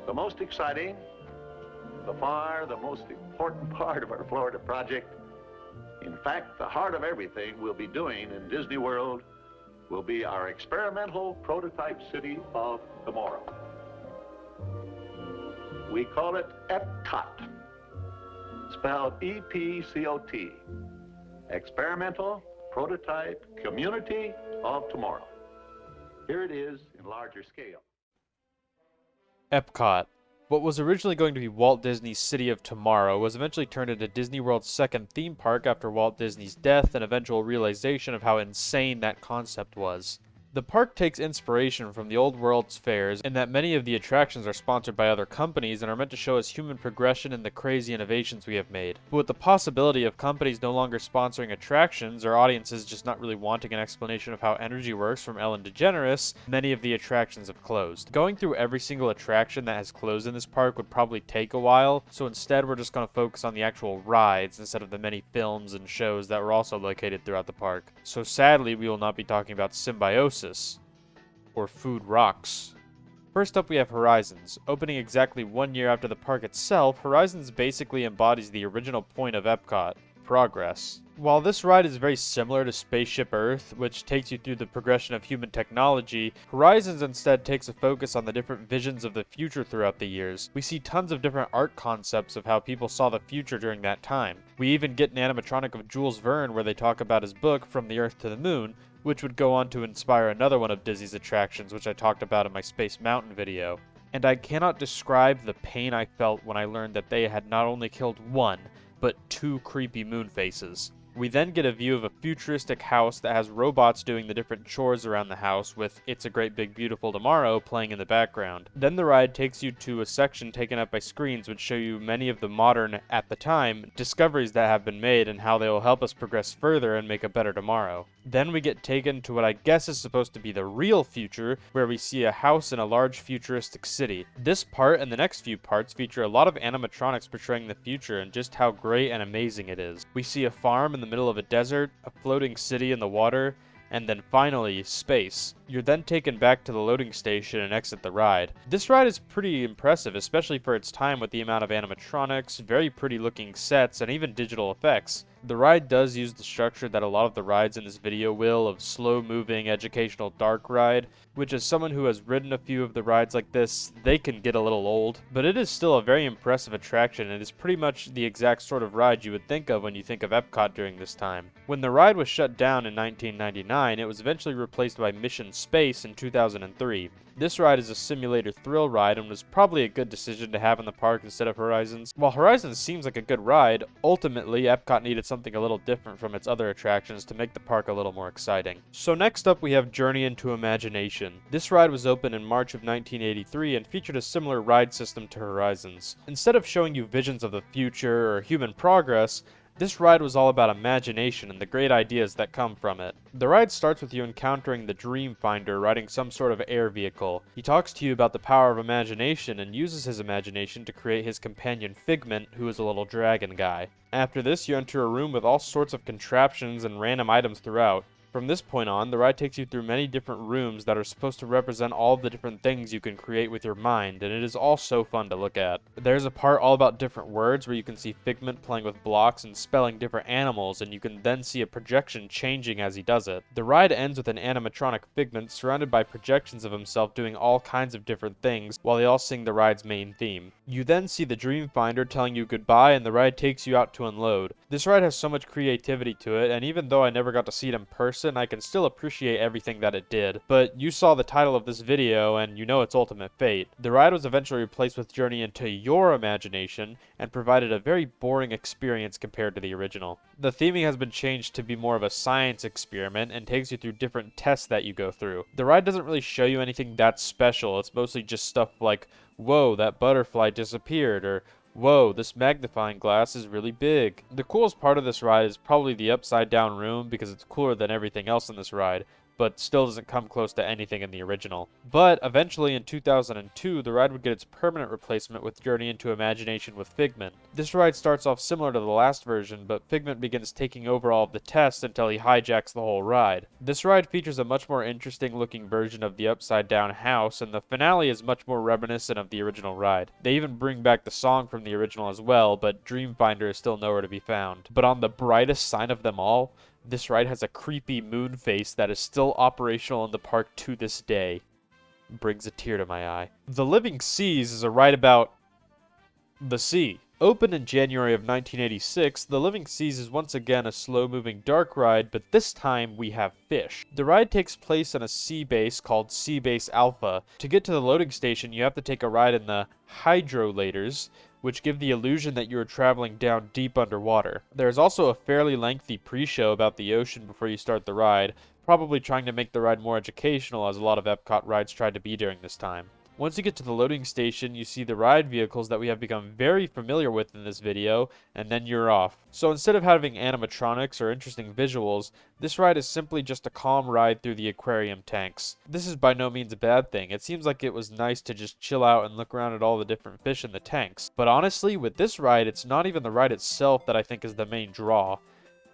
The most exciting, the most important part of our Florida project, in fact, the heart of everything we'll be doing in Disney World, will be our experimental prototype city of tomorrow. We call it Epcot, spelled E-P-C-O-T, Experimental Prototype Community of Tomorrow. Here it is in larger scale. Epcot. What was originally going to be Walt Disney's City of Tomorrow was eventually turned into Disney World's second theme park after Walt Disney's death and eventual realization of how insane that concept was. The park takes inspiration from the old world's fairs in that many of the attractions are sponsored by other companies and are meant to show us human progression and the crazy innovations we have made. But with the possibility of companies no longer sponsoring attractions or audiences just not really wanting an explanation of how energy works from Ellen DeGeneres, many of the attractions have closed. Going through every single attraction that has closed in this park would probably take a while, so instead we're just going to focus on the actual rides instead of the many films and shows that were also located throughout the park. So sadly, we will not be talking about Symbiosis or Food Rocks. First up we have Horizons. Opening exactly 1 year after the park itself, Horizons basically embodies the original point of Epcot: progress. While this ride is very similar to Spaceship Earth, which takes you through the progression of human technology, Horizons instead takes a focus on the different visions of the future throughout the years. We see tons of different art concepts of how people saw the future during that time. We even get an animatronic of Jules Verne where they talk about his book, From the Earth to the Moon, which would go on to inspire another one of Disney's attractions, which I talked about in my Space Mountain video. And I cannot describe the pain I felt when I learned that they had not only killed one, but two creepy moon faces. We then get a view of a futuristic house that has robots doing the different chores around the house with It's a Great Big Beautiful Tomorrow playing in the background. Then the ride takes you to a section taken up by screens which show you many of the modern, at the time, discoveries that have been made and how they will help us progress further and make a better tomorrow. Then we get taken to what I guess is supposed to be the real future, where we see a house in a large futuristic city. This part and the next few parts feature a lot of animatronics portraying the future and just how great and amazing it is. We see a farm in the middle of a desert, a floating city in the water, and then finally, space. You're then taken back to the loading station and exit the ride. This ride is pretty impressive, especially for its time with the amount of animatronics, very pretty looking sets, and even digital effects. The ride does use the structure that a lot of the rides in this video will, of slow-moving, educational dark ride, which as someone who has ridden a few of the rides like this, they can get a little old. But it is still a very impressive attraction, and it is pretty much the exact sort of ride you would think of when you think of Epcot during this time. When the ride was shut down in 1999, it was eventually replaced by Mission Space in 2003. This ride is a simulator thrill ride and was probably a good decision to have in the park instead of Horizons. While Horizons seems like a good ride, ultimately Epcot needed something a little different from its other attractions to make the park a little more exciting. So next up we have Journey into Imagination. This ride was opened in March of 1983 and featured a similar ride system to Horizons. Instead of showing you visions of the future or human progress, this ride was all about imagination and the great ideas that come from it. The ride starts with you encountering the Dream Finder riding some sort of air vehicle. He talks to you about the power of imagination and uses his imagination to create his companion Figment, who is a little dragon guy. After this, you enter a room with all sorts of contraptions and random items throughout. From this point on, the ride takes you through many different rooms that are supposed to represent all of the different things you can create with your mind, and it is all so fun to look at. There's a part all about different words where you can see Figment playing with blocks and spelling different animals, and you can then see a projection changing as he does it. The ride ends with an animatronic Figment surrounded by projections of himself doing all kinds of different things while they all sing the ride's main theme. You then see the Dream Finder telling you goodbye, and the ride takes you out to unload. This ride has so much creativity to it, and even though I never got to see it in person, I can still appreciate everything that it did. But you saw the title of this video and you know its ultimate fate. The ride was eventually replaced with Journey into Your Imagination and provided a very boring experience compared to the original. The theming has been changed to be more of a science experiment and takes you through different tests that you go through. The ride doesn't really show you anything that special, it's mostly just stuff like, whoa, that butterfly disappeared, or whoa, this magnifying glass is really big. The coolest part of this ride is probably the upside down room because it's cooler than everything else in this ride. but still doesn't come close to anything in the original. But eventually in 2002, the ride would get its permanent replacement with Journey into Imagination with Figment. This ride starts off similar to the last version, but Figment begins taking over all of the tests until he hijacks the whole ride. This ride features a much more interesting looking version of the upside down house, and the finale is much more reminiscent of the original ride. They even bring back the song from the original as well, but Dreamfinder is still nowhere to be found. But on the brightest sign of them all, this ride has a creepy moon face that is still operational in the park to this day. Brings a tear to my eye. The Living Seas is a ride about the sea. Opened in January of 1986, The Living Seas is once again a slow-moving dark ride, but this time we have fish. The ride takes place on a sea base called Sea Base Alpha. To get to the loading station, you have to take a ride in the hydrolators, which give the illusion that you are traveling down deep underwater. There is also a fairly lengthy pre-show about the ocean before you start the ride, probably trying to make the ride more educational, as a lot of Epcot rides tried to be during this time. Once you get to the loading station, you see the ride vehicles that we have become very familiar with in this video, and then you're off. So instead of having animatronics or interesting visuals, this ride is simply just a calm ride through the aquarium tanks. This is by no means a bad thing. It seems like it was nice to just chill out and look around at all the different fish in the tanks. But honestly, with this ride, it's not even the ride itself that I think is the main draw.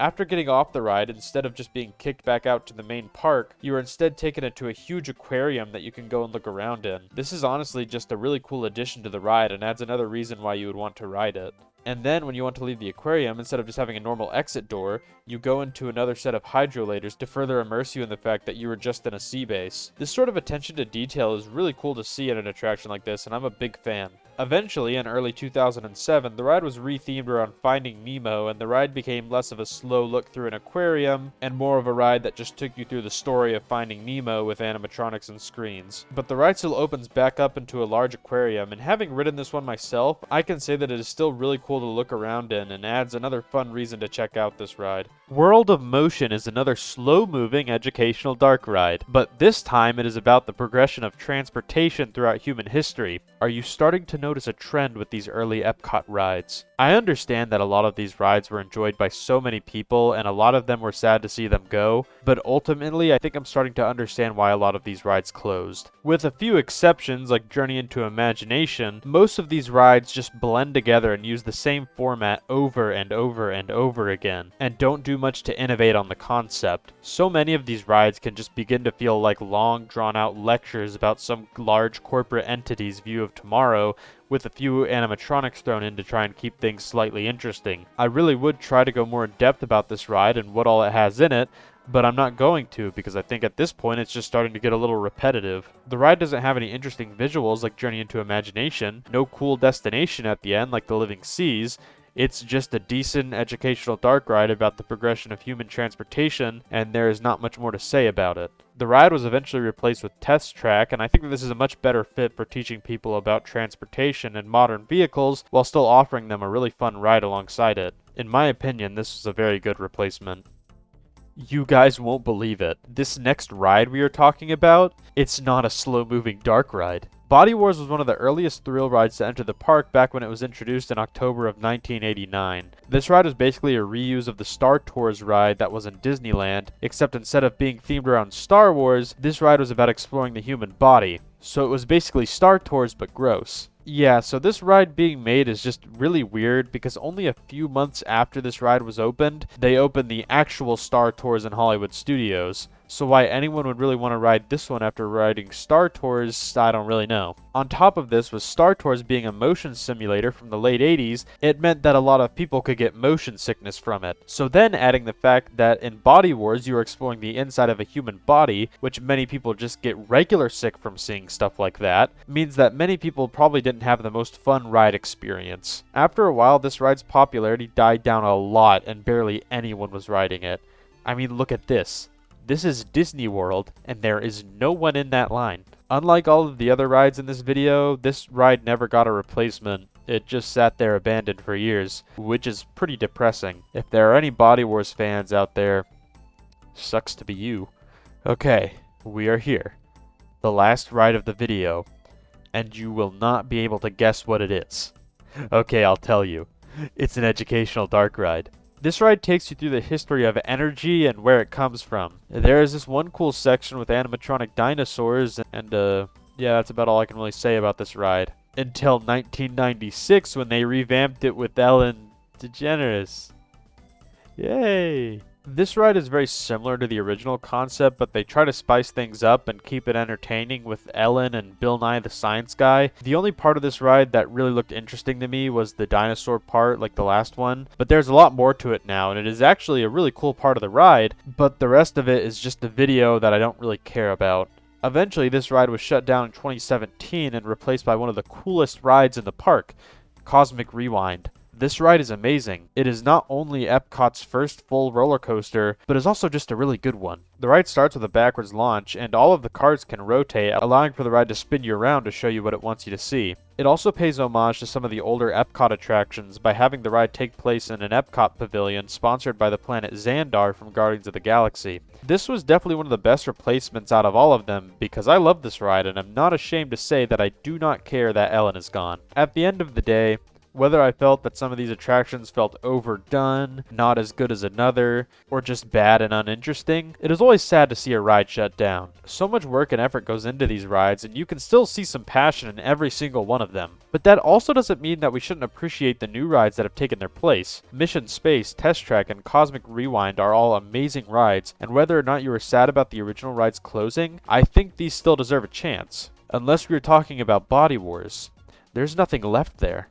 After getting off the ride, instead of just being kicked back out to the main park, you are instead taken into a huge aquarium that you can go and look around in. This is honestly just a really cool addition to the ride and adds another reason why you would want to ride it. And then when you want to leave the aquarium, instead of just having a normal exit door, you go into another set of hydrolators to further immerse you in the fact that you were just in a sea base. This sort of attention to detail is really cool to see at an attraction like this, and I'm a big fan. Eventually, in early 2007, the ride was rethemed around Finding Nemo, and the ride became less of a slow look through an aquarium, and more of a ride that just took you through the story of Finding Nemo with animatronics and screens. But the ride still opens back up into a large aquarium, and having ridden this one myself, I can say that it is still really cool to look around in, and adds another fun reason to check out this ride. World of Motion is another slow-moving educational dark ride, but this time it is about the progression of transportation throughout human history. Are you starting to notice a trend with these early Epcot rides? I understand that a lot of these rides were enjoyed by so many people, and a lot of them were sad to see them go, but ultimately I think I'm starting to understand why a lot of these rides closed. With a few exceptions, like Journey into Imagination, most of these rides just blend together and use the same format over and over and over again, and don't do much to innovate on the concept. So many of these rides can just begin to feel like long, drawn-out lectures about some large corporate entity's view of tomorrow, with a few animatronics thrown in to try and keep things slightly interesting. I really would try to go more in depth about this ride and what all it has in it, but I'm not going to, because I think at this point it's just starting to get a little repetitive. The ride doesn't have any interesting visuals like Journey into Imagination, no cool destination at the end like The Living Seas. It's just a decent educational dark ride about the progression of human transportation, and there is not much more to say about it. The ride was eventually replaced with Test Track, and I think that this is a much better fit for teaching people about transportation and modern vehicles, while still offering them a really fun ride alongside it. In my opinion, this was a very good replacement. You guys won't believe it. This next ride we are talking about, it's not a slow-moving dark ride. Body Wars was one of the earliest thrill rides to enter the park back when it was introduced in October of 1989. This ride was basically a reuse of the Star Tours ride that was in Disneyland, except instead of being themed around Star Wars, this ride was about exploring the human body. So it was basically Star Tours but gross. Yeah, so this ride being made is just really weird because only a few months after this ride was opened, they opened the actual Star Tours in Hollywood Studios. So why anyone would really want to ride this one after riding Star Tours, I don't really know. On top of this, with Star Tours being a motion simulator from the late 80s, it meant that a lot of people could get motion sickness from it. So then adding the fact that in Body Wars you are exploring the inside of a human body, which many people just get regular sick from seeing stuff like that, means that many people probably didn't have the most fun ride experience. After a while, this ride's popularity died down a lot and barely anyone was riding it. I mean, look at this. This is Disney World, and there is no one in that line. Unlike all of the other rides in this video, this ride never got a replacement. It just sat there abandoned for years, which is pretty depressing. If there are any Body Wars fans out there, sucks to be you. Okay, we are here. The last ride of the video, and you will not be able to guess what it is. Okay, I'll tell you. It's an educational dark ride. This ride takes you through the history of energy and where it comes from. There is this one cool section with animatronic dinosaurs, and yeah, that's about all I can really say about this ride. Until 1996 when they revamped it with Ellen DeGeneres. Yay! This ride is very similar to the original concept, but they try to spice things up and keep it entertaining with Ellen and Bill Nye the Science Guy. The only part of this ride that really looked interesting to me was the dinosaur part, like the last one, but there's a lot more to it now, and it is actually a really cool part of the ride, but the rest of it is just a video that I don't really care about. Eventually, this ride was shut down in 2017 and replaced by one of the coolest rides in the park, Cosmic Rewind. This ride is amazing. It is not only Epcot's first full roller coaster, but is also just a really good one. The ride starts with a backwards launch, and all of the cars can rotate, allowing for the ride to spin you around to show you what it wants you to see. It also pays homage to some of the older Epcot attractions by having the ride take place in an Epcot pavilion sponsored by the planet Xandar from Guardians of the Galaxy. This was definitely one of the best replacements out of all of them because I love this ride and I'm not ashamed to say that I do not care that Ellen is gone. At the end of the day, whether I felt that some of these attractions felt overdone, not as good as another, or just bad and uninteresting, it is always sad to see a ride shut down. So much work and effort goes into these rides, and you can still see some passion in every single one of them. But that also doesn't mean that we shouldn't appreciate the new rides that have taken their place. Mission Space, Test Track, and Cosmic Rewind are all amazing rides, and whether or not you were sad about the original rides closing, I think these still deserve a chance. Unless we were talking about Body Wars. There's nothing left there.